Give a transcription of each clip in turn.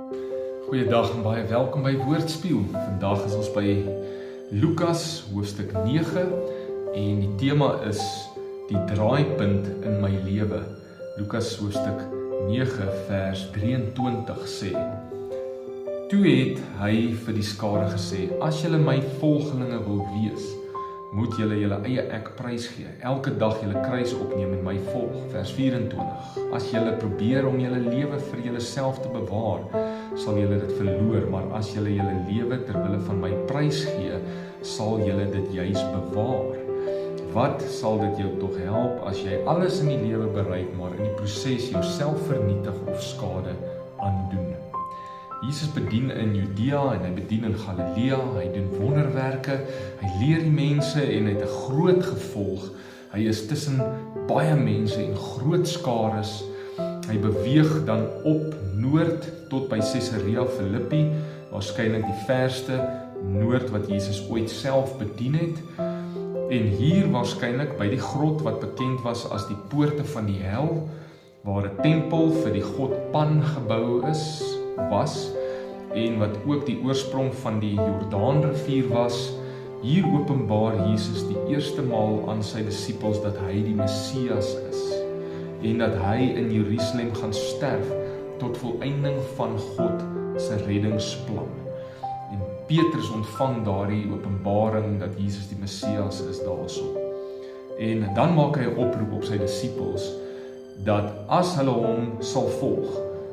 Goeiedag en baie welkom by Woordspieël. Vandag is ons by Lukas hoofstuk 9 en die tema is die draaipunt in my lewe. Lukas hoofstuk 9 vers 23 sê: Toe het hy vir die skare gesê: As julle my volgelinge wil wees, moet julle julle eie ek prys gee, elke dag julle kruis opneem en my volg. Vers 24: As julle probeer om julle lewe vir julleself te bewaar, sal julle dit verloor, maar as julle julle lewe ter wille van my prys gee, sal julle dit juis bewaar. Wat sal dit jou tog help as jy alles in die lewe bereik, maar in die proses jouself vernietig of skade aandoen? Jesus bedien in Judea en hy bedien in Galilea, hy doen wonderwerke, hy leer die mense en hy het 'n groot gevolg. Hy is tussen baie mense en groot skares. Hy beweeg dan op noord tot by Caesarea Philippi, waarskynlik die verste noord wat Jesus ooit self bedien het. En hier waarskynlik by die grot wat bekend was as die poorte van die hel, waar 'n tempel vir die god Pan gebou was, en wat ook die oorsprong van die Jordaanrivier was. Hier openbaar Jesus die eerste maal aan sy disippels dat hy die Messias is, en dat hy in Jerusalem gaan sterf tot volëinding van God se reddingsplan. En Petrus ontvang daardie openbaring dat Jesus die Messias is daarso. En dan maak hy 'n oproep op sy disippels dat as hulle hom sal volg,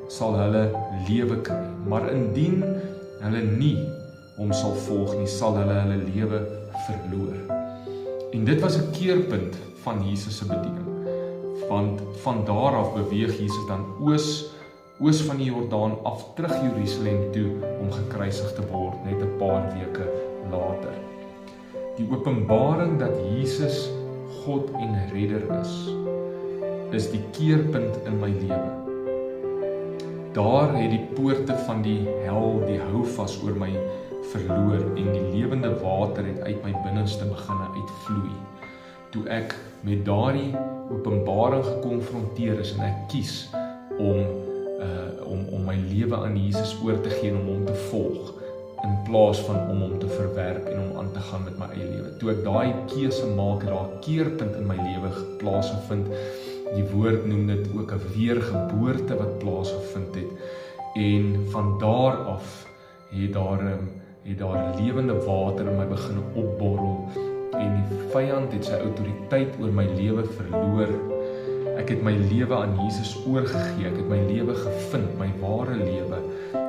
sal hulle lewe kry. Maar indien hulle nie hom sal volg nie, sal hulle hulle lewe verloor. En dit was 'n keerpunt van Jesus se bediening. Want van daar af beweeg Jesus dan oos van die Jordaan af terug Jerusalem toe om gekruisig te word net 'n paar weke later. Die openbaring dat Jesus God en Redder is die keerpunt in my lewe. Daar het die poorte van die hel die houvas oor my verloor en die lewende water het uit my binneste begin uitvloei. Toe ek met daardie openbaring gekonfronteer is en ek kies om my lewe aan Jesus oor te gee en om hom te volg, in plaas van om hom te verwerp en om aan te gaan met my eie lewe. Toe ek daai keuse maak, het daar 'n keerpunt in my lewe plaasgevind. Die woord noem dit ook 'n weergeboorte wat plaasgevind het. En van daar af het daar lewende water in my begin opborrel en die vyand het sy autoriteit oor my lewe verloor. Ek het my lewe aan Jesus oorgegee, ek het my lewe gevind, my ware lewe,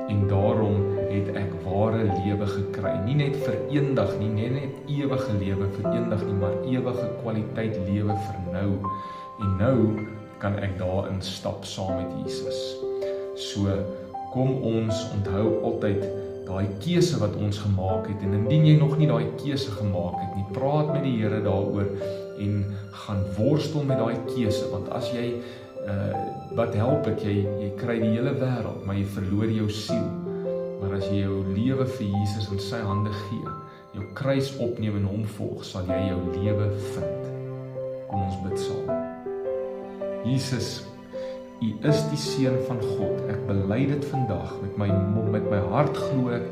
en daarom het ek ware lewe gekry. Nie net vir eendag nie, nie net ewige lewe vir eendag nie, maar ewige kwaliteit lewe vir nou. En nou kan ek daarin stap saam met Jesus. So kom ons onthou altyd daai keuse wat ons gemaak het, en indien jy nog nie daai keuse gemaak het nie, praat met die Here daaroor en gaan worstel met daai keuse, want as jy wat help dit, jy kry die hele wêreld, maar jy verloor jou siel. Maar as jy jou lewe vir Jesus in sy hande gee, jou kruis opneem en hom volg, sal jy jou lewe vind. Kom ons bid saam. Jesus, U is die Seun van God. Ek bely dit vandag. Met my hart glo ek,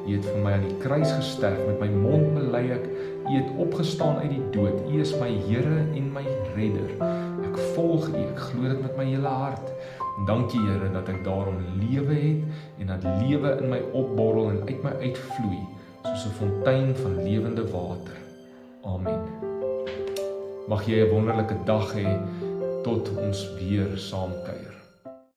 U het vir my aan die kruis gesterf. Met my mond bely ek, U het opgestaan uit die dood. U is my Here en my Redder. Ek volg U, ek glo dit met my hele hart. En dankie Here dat ek daarom lewe het en dat lewe in my opborrel en uit my uitvloei, soos 'n fontein van lewende water. Amen. Mag jy 'n wonderlike dag hê tot ons weer saam kuier.